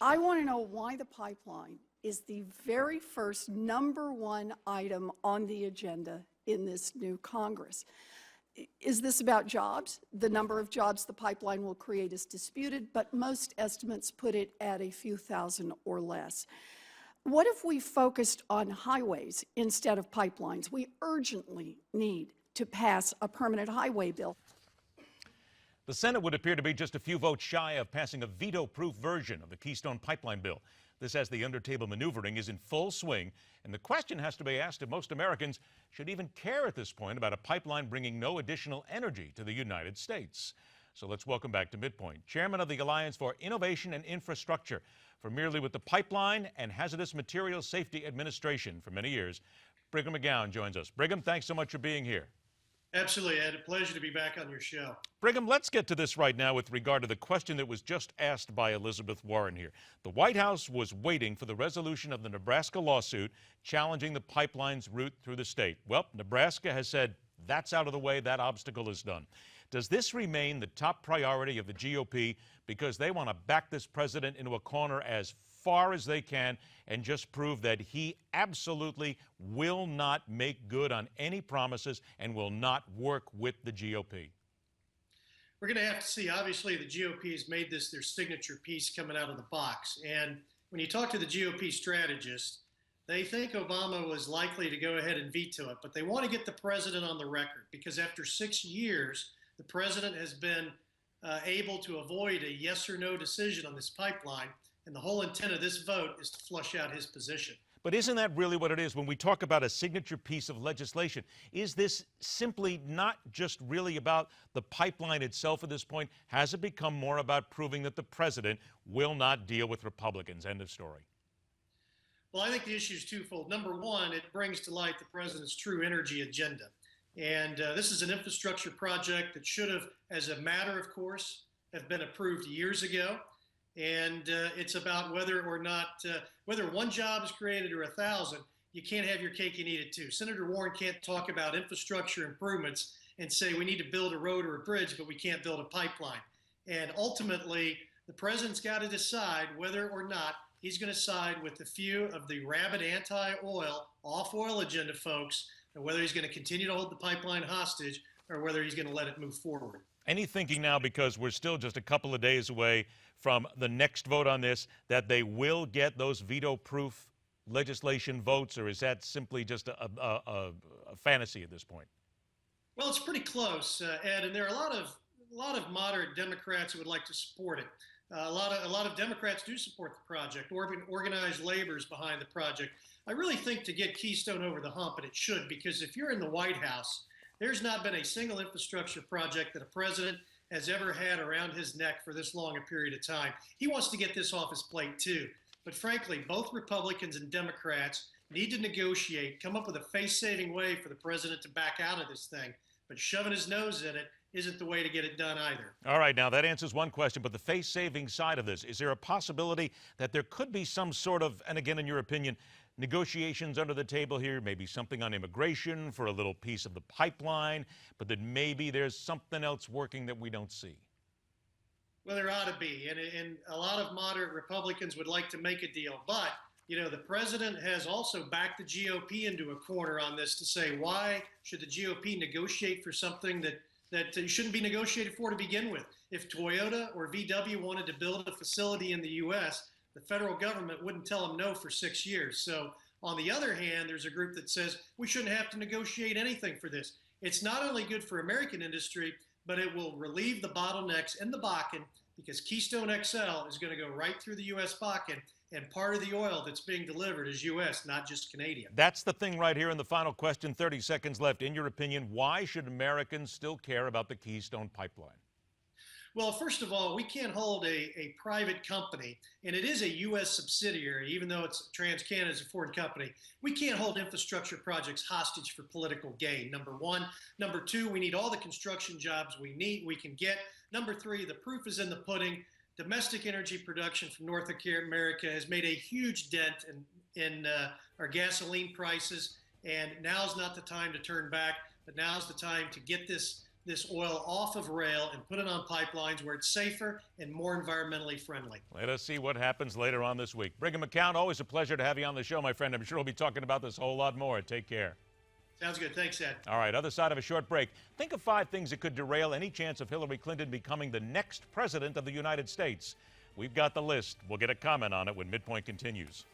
I want to know why the pipeline is the very first #1 item on the agenda in this new Congress. Is this about jobs? The number of jobs the pipeline will create is disputed, but most estimates put it at a few thousand or less. What if we focused on highways instead of pipelines? We urgently need to pass a permanent highway bill. The Senate would appear to be just a few votes shy of passing a veto-proof version of the Keystone Pipeline bill. This as the under-table maneuvering is in full swing, and the question has to be asked if most Americans should even care at this point about a pipeline bringing no additional energy to the United States. So let's welcome back to MidPoint, Chairman of the Alliance for Innovation and Infrastructure, familiar with the Pipeline and Hazardous Materials Safety Administration for many years, Brigham McCown joins us. Brigham, thanks so much for being here. Absolutely, Ed. A pleasure to be back on your show. Brigham, let's get to this right now with regard to the question that was just asked by Elizabeth Warren here. The White House was waiting for the resolution of the Nebraska lawsuit challenging the pipeline's route through the state. Well, Nebraska has said that's out of the way, that obstacle is done. Does this remain the top priority of the GOP because they want to back this president into a corner as far as they can and just prove that he absolutely will not make good on any promises and will not work with the GOP? We're going to have to see. Obviously, the GOP has made this their signature piece coming out of the box. And when you talk to the GOP strategists, they think Obama was likely to go ahead and veto it, but they want to get the president on the record because after 6 years, the president has been able to avoid a yes or no decision on this pipeline. And the whole intent of this vote is to flush out his position. But isn't that really what it is when we talk about a signature piece of legislation? Is this simply not just really about the pipeline itself at this point? Has it become more about proving that the president will not deal with Republicans? End of story. Well, I think the issue is twofold. Number one, it brings to light the president's true energy agenda. And this is an infrastructure project that should have, as a matter of course, have been approved years ago. And it's about whether or not, whether one job is created or 1,000, you can't have your cake and eat it too. Senator Warren can't talk about infrastructure improvements and say we need to build a road or a bridge, but we can't build a pipeline. And ultimately, the president's got to decide whether or not he's going to side with a few of the rabid anti-oil, off-oil agenda folks, and whether he's going to continue to hold the pipeline hostage or whether he's going to let it move forward. Any thinking now, because we're still just a couple of days away from the next vote on this, that they will get those veto-proof legislation votes, or is that simply just a fantasy at this point? Well, it's pretty close, Ed, and there are a lot of moderate Democrats who would like to support it. A lot of Democrats do support the project. Organized labor is behind the project. I really think to get Keystone over the hump, and it should, because if you're in the White House, there's not been a single infrastructure project that a president has ever had around his neck for this long a period of time. He wants to get this off his plate too. But frankly, both Republicans and Democrats need to negotiate, come up with a face-saving way for the president to back out of this thing. But shoving his nose in it isn't the way to get it done either. All right, now that answers one question, but the face-saving side of this, is there a possibility that there could be some sort of, and again, in your opinion, negotiations under the table here, maybe something on immigration for a little piece of the pipeline, but that maybe there's something else working that we don't see? Well, there ought to be, and a lot of moderate Republicans would like to make a deal, but you know, the president has also backed the GOP into a corner on this to say, why should the GOP negotiate for something that shouldn't be negotiated for to begin with? If Toyota or VW wanted to build a facility in the U.S., the federal government wouldn't tell them no for 6 years. So on the other hand, there's a group that says we shouldn't have to negotiate anything for this. It's not only good for American industry, but it will relieve the bottlenecks in the Bakken because Keystone XL is going to go right through the U.S. Bakken, and part of the oil that's being delivered is U.S., not just Canadian. That's the thing right here in the final question, 30 seconds left. In your opinion, why should Americans still care about the Keystone Pipeline? Well, first of all, we can't hold a private company, and it is a U.S. subsidiary, even though it's TransCanada is a foreign company. We can't hold infrastructure projects hostage for political gain, number one. Number two, we need all the construction jobs we can get. Number three, the proof is in the pudding. Domestic energy production from North America has made a huge dent in our gasoline prices, and now's not the time to turn back, but now's the time to get this this oil off of rail and put it on pipelines where it's safer and more environmentally friendly. Let us see what happens later on this week. Brigham McCown, always a pleasure to have you on the show, my friend. I'm sure we'll be talking about this a whole lot more. Take care. Sounds good. Thanks, Ed. All right, other side of a short break. Think of 5 things that could derail any chance of Hillary Clinton becoming the next president of the United States. We've got the list. We'll get a comment on it when MidPoint continues.